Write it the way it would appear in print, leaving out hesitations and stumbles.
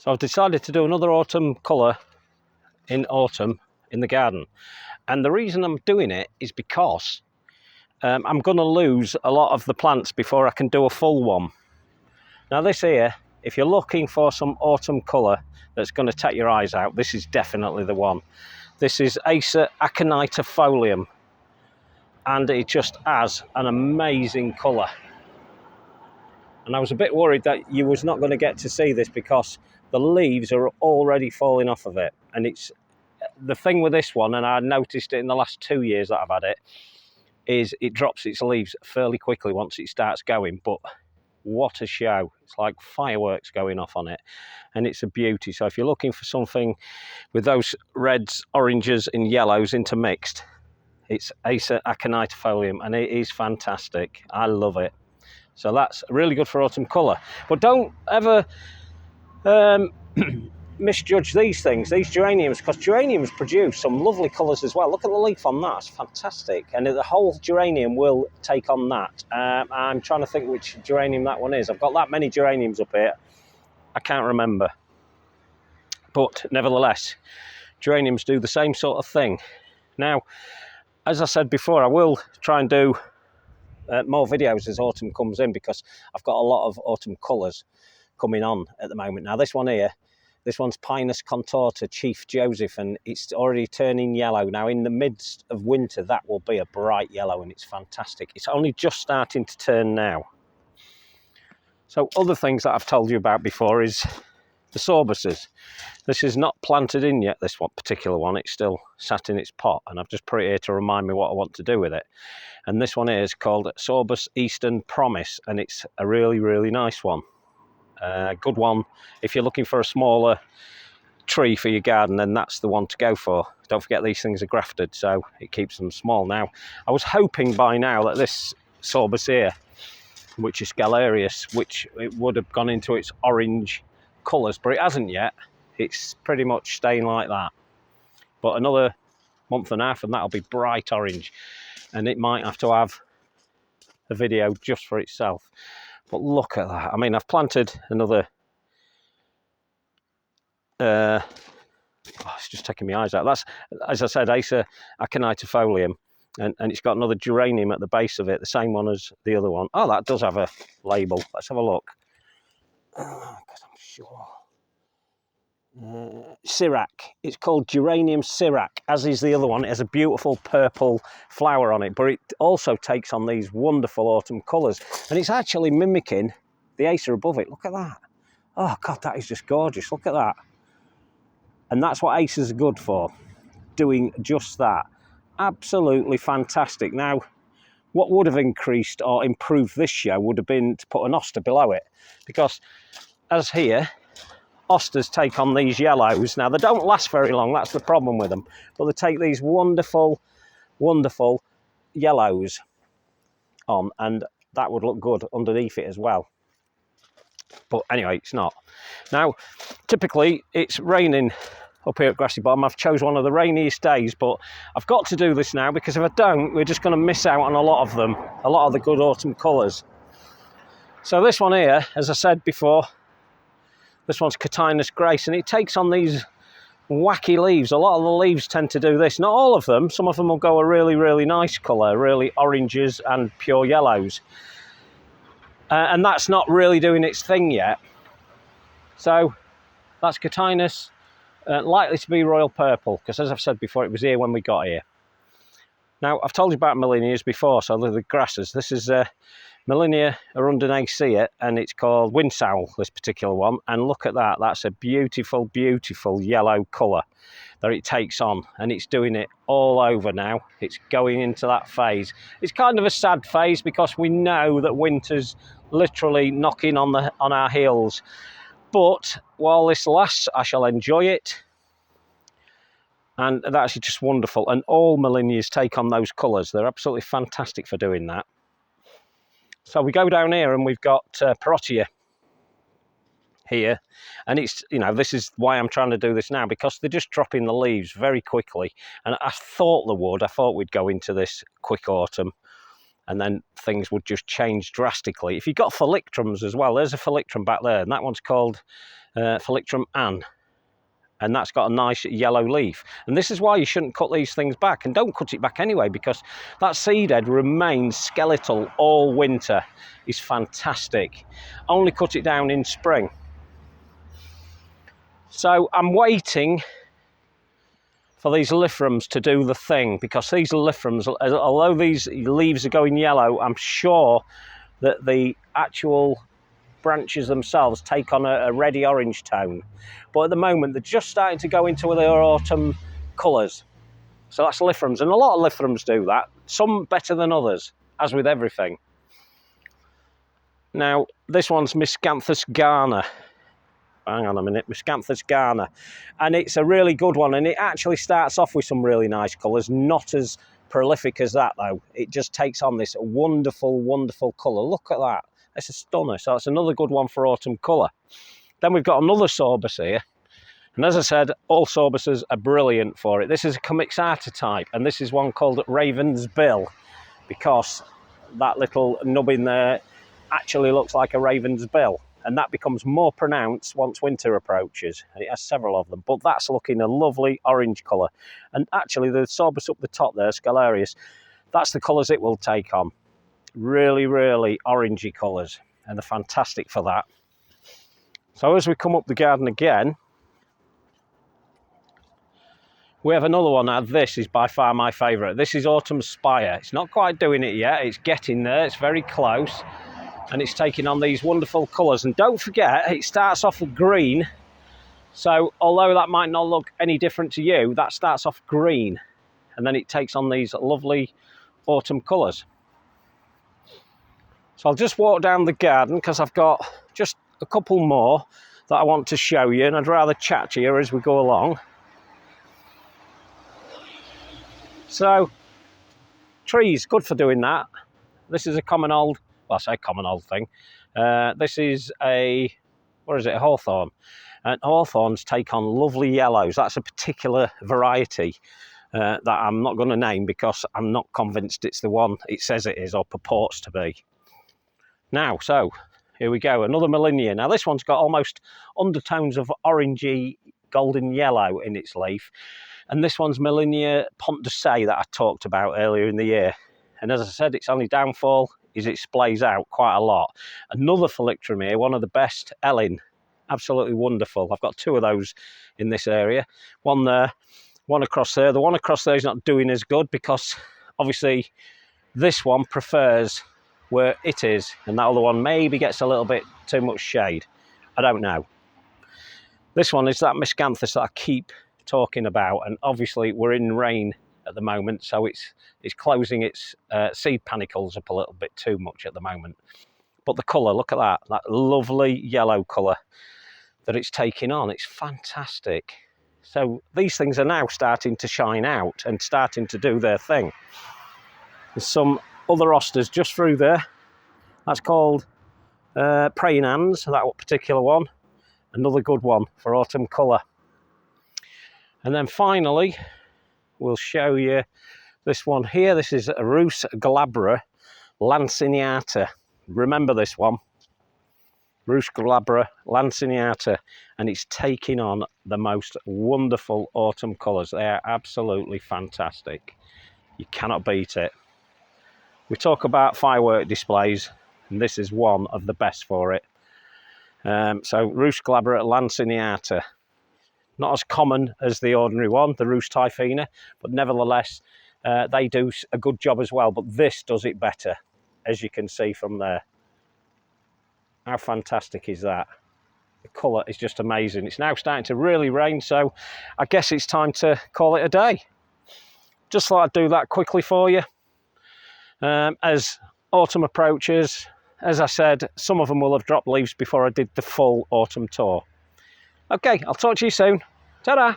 So I've decided to do another autumn colour in autumn in the garden. And the reason I'm doing it is because I'm going to lose a lot of the plants before I can do a full one. Now this here, if you're looking for some autumn colour that's going to take your eyes out, this is definitely the one. This is Acer Aconita Folium, and it just has an amazing colour. And I was a bit worried that you was not going to get to see this because the leaves are already falling off of it. And it's the thing with this one, and I noticed it in the last 2 years that I've had it, is it drops its leaves fairly quickly once it starts going. But what a show. It's like fireworks going off on it, and it's a beauty. So if you're looking for something with those reds, oranges and yellows intermixed, it's Acer Aconita Folium, and it is fantastic. I love it. So that's really good for autumn colour. But don't ever misjudge these things, these geraniums, because geraniums produce some lovely colours as well. Look at the leaf on that, it's fantastic. And the whole geranium will take on that. I'm trying to think which geranium that one is. I've got that many geraniums up here, I can't remember. But nevertheless, geraniums do the same sort of thing. Now, as I said before, I will try and do more videos as autumn comes in, because I've got a lot of autumn colours coming on at the moment. Now this one here, this one's Pinus contorta Chief Joseph, and it's already turning yellow. Now in the midst of winter that will be a bright yellow, and it's fantastic. It's only just starting to turn now. So other things that I've told you about before is the sorbuses. This is not planted in yet, this one particular one. It's still sat in its pot, and I've just put it here to remind me what I want to do with it. And this one here is called Sorbus Eastern Promise, and it's a really, really nice one. Good one if you're looking for a smaller tree for your garden, then that's the one to go for. Don't forget these things are grafted, so it keeps them small. Now, I was hoping by now that this Sorbus here, which is Scalarius, which it would have gone into its orange colours, but it hasn't yet. It's pretty much staying like that. But another month and a half and that'll be bright orange, and it might have to have a video just for itself. But look at that. I mean, I've planted another it's just taking my eyes out. That's, as I said, Acer Aconita Folium, and it's got another geranium at the base of it, the same one as the other one. Oh, that does have a label. Let's have a look. Because I'm sure. Sirac. It's called Geranium Sirac, as is the other one. It has a beautiful purple flower on it, but it also takes on these wonderful autumn colours, and it's actually mimicking the Acer above it. Look at that. Oh God, that is just gorgeous. Look at that. And that's what Acers are good for, doing just that. Absolutely fantastic. Now, what would have increased or improved this show would have been to put an Oster below it, because as here, Osters take on these yellows. Now, they don't last very long, that's the problem with them, but they take these wonderful, wonderful yellows on, and that would look good underneath it as well. But anyway, it's not. Now, typically, it's raining up here at Grassy Bottom. I've chose one of the rainiest days, but I've got to do this now, because if I don't, we're just going to miss out on a lot of them, a lot of the good autumn colours. So this one here, as I said before, this one's Cotinus Grace, and it takes on these wacky leaves. A lot of the leaves tend to do this. Not all of them. Some of them will go a really, really nice colour, really oranges and pure yellows. And that's not really doing its thing yet. So that's Cotinus, likely to be royal purple, because as I've said before, it was here when we got here. Now, I've told you about Millennias before, so they're the grasses. This is Millennia arundinacea, and it's called Windsowl, this particular one. And look at that, that's a beautiful, beautiful yellow colour that it takes on, and it's doing it all over now. It's going into that phase. It's kind of a sad phase, because we know that winter's literally knocking on our heels. But while this lasts, I shall enjoy it. And that's just wonderful. And all Millennias take on those colours. They're absolutely fantastic for doing that. So we go down here and we've got Parotia here. And it's, you know, this is why I'm trying to do this now, because they're just dropping the leaves very quickly. And I thought they would. I thought we'd go into this quick autumn, and then things would just change drastically. If you've got phyllictrums as well, there's a phyllictrum back there, and that one's called Phylloxera Ann. And that's got a nice yellow leaf. And this is why you shouldn't cut these things back. And don't cut it back anyway, because that seed head remains skeletal all winter. It's fantastic. Only cut it down in spring. So I'm waiting for these lithrums to do the thing, because these lithrums, although these leaves are going yellow, I'm sure that the actual branches themselves take on a reddy orange tone, but at the moment they're just starting to go into their autumn colours. So that's lithrums, and a lot of lithrums do that, some better than others, as with everything. Now this one's Miscanthus Garner. Hang on a minute, Miscanthus Garner, and it's a really good one, and it actually starts off with some really nice colours, not as prolific as that though. It just takes on this wonderful, wonderful colour. Look at that. It's a stunner. So it's another good one for autumn colour. Then we've got another sorbus here. And as I said, all sorbuses are brilliant for it. This is a Comixata type, and this is one called Raven's Bill, because that little nub in there actually looks like a raven's bill. And that becomes more pronounced once winter approaches. And it has several of them. But that's looking a lovely orange colour. And actually the sorbus up the top there, Scalarius, that's the colours it will take on. Really, really orangey colours, and they're fantastic for that. So as we come up the garden again, we have another one. Now this is by far my favourite. This is Autumn Spire. It's not quite doing it yet, it's getting there, it's very close, and it's taking on these wonderful colours. And don't forget, it starts off with green, so although that might not look any different to you, that starts off green, and then it takes on these lovely autumn colours. So I'll just walk down the garden, because I've got just a couple more that I want to show you, and I'd rather chat to you as we go along. So, trees, good for doing that. This is a common old, well, I say common old thing. This is a hawthorn. And hawthorns take on lovely yellows. That's a particular variety that I'm not going to name, because I'm not convinced it's the one it says it is or purports to be. Now, so here we go, another Molinia. Now this one's got almost undertones of orangey golden yellow in its leaf, and this one's Molinia Pont de Say that I talked about earlier in the year. And as I said, its only downfall is it splays out quite a lot. Another Phylloxera here, one of the best, Ellen, absolutely wonderful. I've got two of those in this area, one there, one across there. The one across there is not doing as good, because obviously this one prefers where it is, and that other one maybe gets a little bit too much shade. I don't know. This one is that Miscanthus that I keep talking about, and obviously we're in rain at the moment, so it's closing its seed panicles up a little bit too much at the moment. But the colour, look at that lovely yellow colour that it's taking on. It's fantastic. So these things are now starting to shine out and starting to do their thing. There's some other hostas just through there. That's called Praying Hands, that particular one. Another good one for autumn colour. And then finally, we'll show you this one here. This is a Rus glabra lanciniata. Remember this one, Rus glabra lanciniata, and it's taking on the most wonderful autumn colours. They are absolutely fantastic. You cannot beat it. We talk about firework displays, and this is one of the best for it. So Rus glabra lanciniata, not as common as the ordinary one, the Rus typhina, but nevertheless they do a good job as well. But this does it better, as you can see from there. How fantastic is that? The colour is just amazing. It's now starting to really rain, so I guess it's time to call it a day. Just thought I'd do that quickly for you. As autumn approaches, as I said, some of them will have dropped leaves before I did the full autumn tour. Okay, I'll talk to you soon. Ta-da!